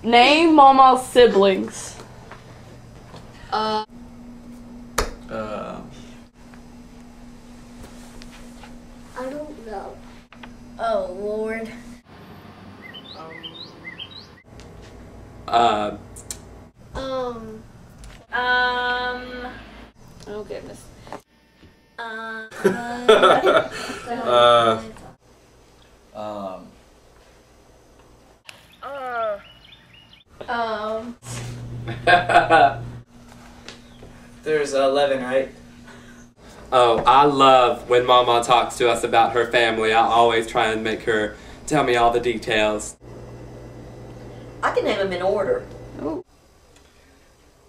Name Mama's siblings. I don't know. Oh, Lord. Oh, goodness. There's 11, right? Oh, I love when Mama talks to us about her family. I always try and make her tell me all the details. I can name them in order. Oh.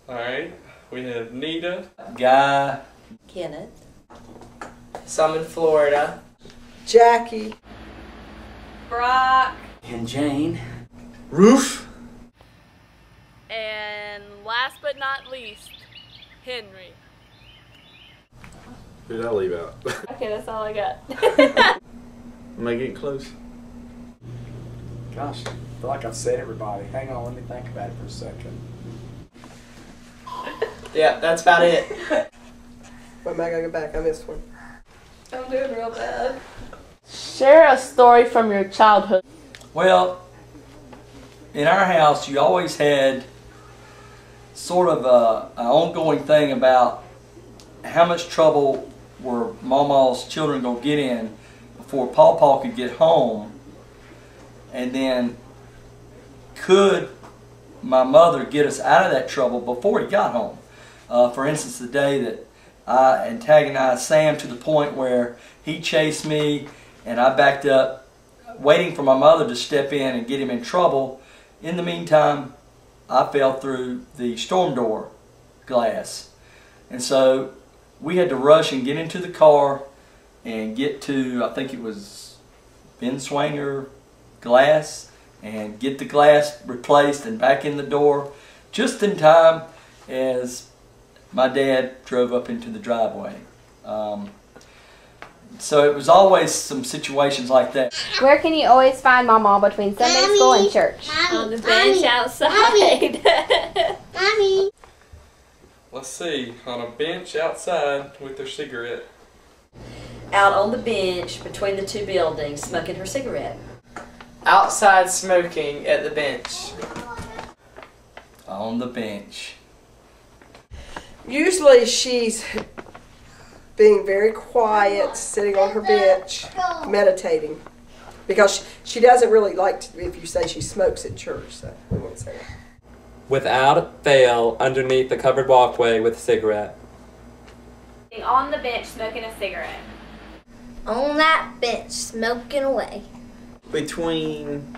Alright, we have Nita, Guy, Kenneth, Some in Florida. Jackie, Brock. and Jane. Roof, And last but not least, Henry. who did I leave out? Okay, that's all I got. Am I getting close? Gosh, I feel like I've said everybody. Hang on, let me think about it for a second. Yeah, that's about it. Wait, am I gonna go back? I missed one. I'm doing real bad. Share a story from your childhood. Well, in our house, you always had sort of an ongoing thing about how much trouble were Mama's children going to get in before Paw could get home, and then could my mother get us out of that trouble before he got home. For instance, the day that I antagonized Sam to the point where he chased me and I backed up waiting for my mother to step in and get him in trouble. In the meantime, I fell through the storm door glass. And so we had to rush and get into the car and get to, I think it was Ben Swanger glass, and get the glass replaced and back in the door just in time as my dad drove up into the driveway. So it was always some situations like that. Where can you always find Mama between Sunday school and church? On the bench outside. Mommy. Let's see, on a bench outside with their cigarette. Out on the bench between the two buildings, smoking her cigarette. Outside smoking at the bench. On the bench. Usually she's being very quiet, sitting on her bench, meditating. Because she doesn't really like to, if you say she smokes at church, so we won't say that. Without fail, underneath the covered walkway with a cigarette. On the bench smoking a cigarette. On that bench, smoking away. Between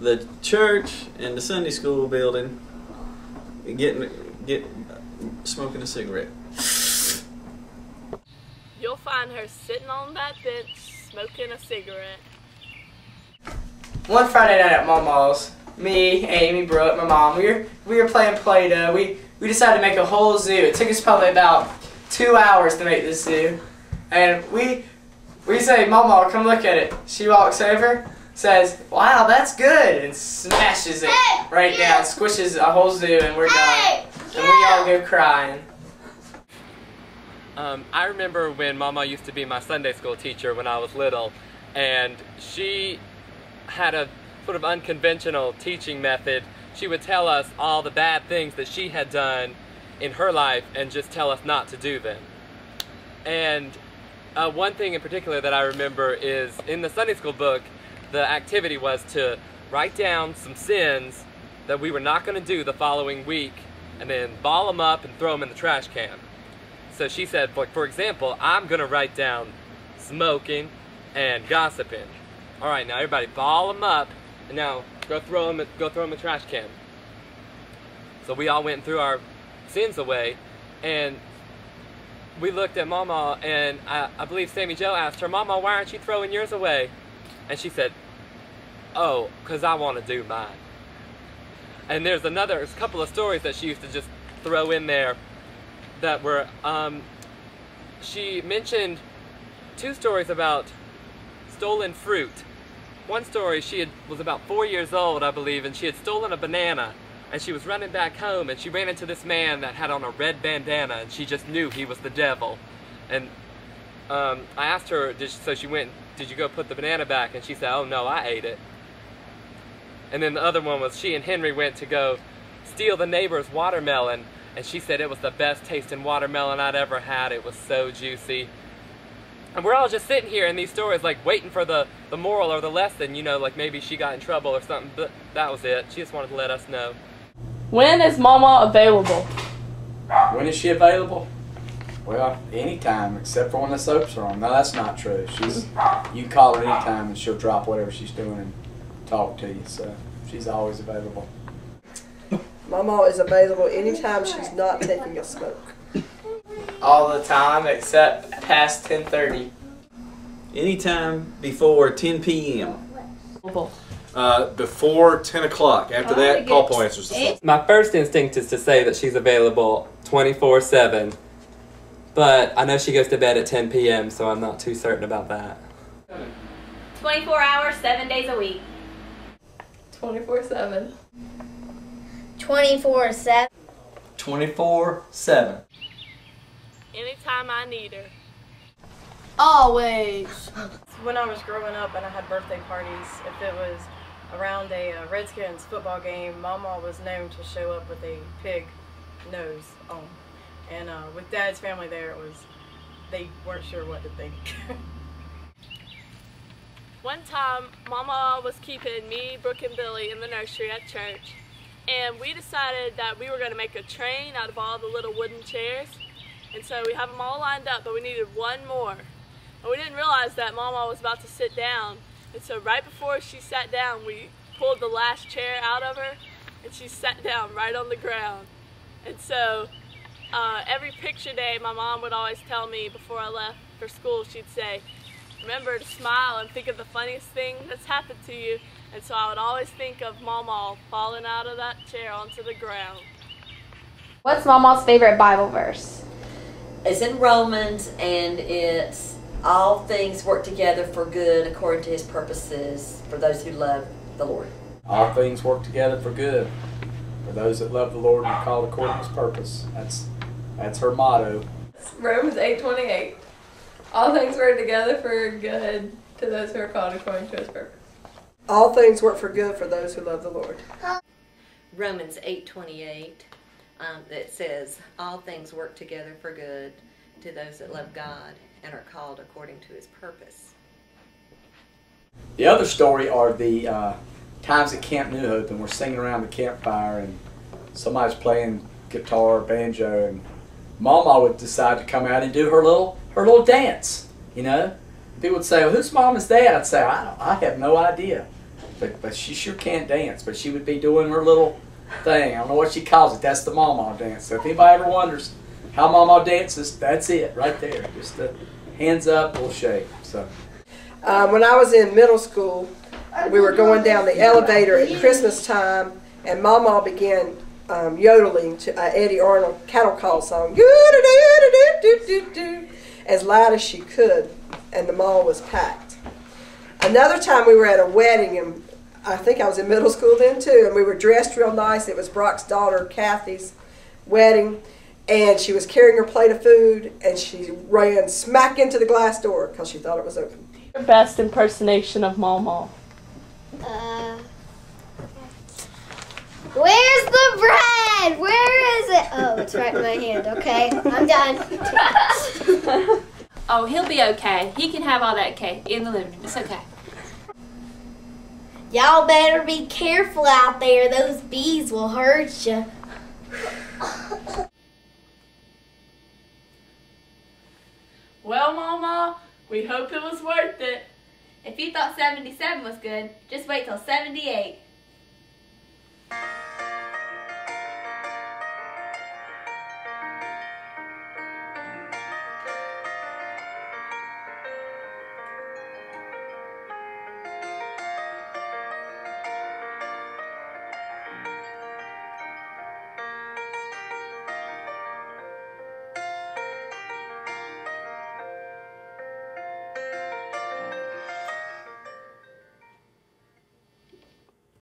the church and the Sunday school building, smoking a cigarette. You'll find her sitting on that bench, smoking a cigarette. One Friday night at Mama's, me, Amy, Brooke, my mom, we were playing Play-Doh. We decided to make a whole zoo. It took us probably about 2 hours to make this zoo. And we say, Mama, come look at it. She walks over, says, wow, that's good, and smashes it right down, squishes a whole zoo, and we're done. And we all go crying. I remember when Mama used to be my Sunday school teacher when I was little, and she had a sort of unconventional teaching method. She would tell us all the bad things that she had done in her life and just tell us not to do them. And one thing in particular that I remember is in the Sunday school book, the activity was to write down some sins that we were not going to do the following week and then ball them up and throw them in the trash can. So she said, for example, I'm going to write down smoking and gossiping. All right, now everybody ball them up and now go throw them in the trash can. So we all went and threw our sins away, and we looked at Mama, and I believe Sammy Joe asked her, Mama, why aren't you throwing yours away? And she said, oh, because I want to do mine. And there's a couple of stories that she used to just throw in there that were, she mentioned 2 stories about stolen fruit. one story, was about 4 years old, I believe, and she had stolen a banana. And she was running back home, and she ran into this man that had on a red bandana, and she just knew he was the devil. And I asked her, so she went, did you go put the banana back? And she said, oh no, I ate it. And then the other one was she and Henry went to go steal the neighbor's watermelon, and she said it was the best tasting watermelon I'd ever had. It was so juicy. And we're all just sitting here in these stories, like waiting for the moral or the lesson, you know, like maybe she got in trouble or something, but that was it. She just wanted to let us know. When is Maw-Maw available? When is she available? Well, anytime except for when the soaps are on. No, that's not true. You can call her anytime and she'll drop whatever she's doing and talk to you. So she's always available. Maw-Maw is available anytime she's not taking a smoke. All the time except past 10:30. Anytime before 10 p.m. Before 10 o'clock. After that, Paul answers the phone. My first instinct is to say that she's available 24/7, but I know she goes to bed at 10 p.m., so I'm not too certain about that. 24 hours, 7 days a week. 24/7. 24/7. 24/7. Anytime I need her. Always. When I was growing up and I had birthday parties, if it was around a Redskins football game, Maw-Maw was known to show up with a pig nose on. And with Dad's family there, they weren't sure what to think. One time, Maw-Maw was keeping me, Brooke, and Billy in the nursery at church, and we decided that we were going to make a train out of all the little wooden chairs. And so we have them all lined up, but we needed one more. And we didn't realize that Maw-Maw was about to sit down. And so right before she sat down, we pulled the last chair out of her, and she sat down right on the ground. And so every picture day, my mom would always tell me before I left for school, she'd say, remember to smile and think of the funniest thing that's happened to you. And so I would always think of Maw-Maw falling out of that chair onto the ground. What's Maw-Maw's favorite Bible verse? It's in Romans, and it's all things work together for good according to his purposes for those who love the Lord. All things work together for good for those that love the Lord and are called according to his purpose. That's her motto. Romans 8:28. All things work together for good to those who are called according to his purpose. All things work for good for those who love the Lord. Romans 8:28. That says, all things work together for good to those that love God and are called according to his purpose. The other story are the times at Camp New Hope, and we're singing around the campfire, and somebody's playing guitar or banjo, and Maw-Maw would decide to come out and do her little dance. You know, people would say, well, whose mom is that? I'd say, I have no idea, but she sure can't dance. But she would be doing her little thing. I don't know what she calls it. That's the Maw-Maw dance. So if anybody ever wonders how Maw-Maw dances, that's it right there. Just the hands up, little shake. So when I was in middle school, we were going down the elevator at Christmas time, and Maw-Maw began yodeling to Eddie Arnold cattle call song, as loud as she could, and the mall was packed. Another time we were at a wedding, and I think I was in middle school then too, and we were dressed real nice. It was Brock's daughter Kathy's wedding, and she was carrying her plate of food, and she ran smack into the glass door because she thought it was open. Your best impersonation of Maw-Maw? Where's the bread? Where is it? Oh, it's right in my hand. Okay, I'm done. Oh, he'll be okay. He can have all that cake in the living room. It's okay. Y'all better be careful out there. Those bees will hurt you. Well, Maw-Maw, we hope it was worth it. If you thought 77 was good, just wait till 78.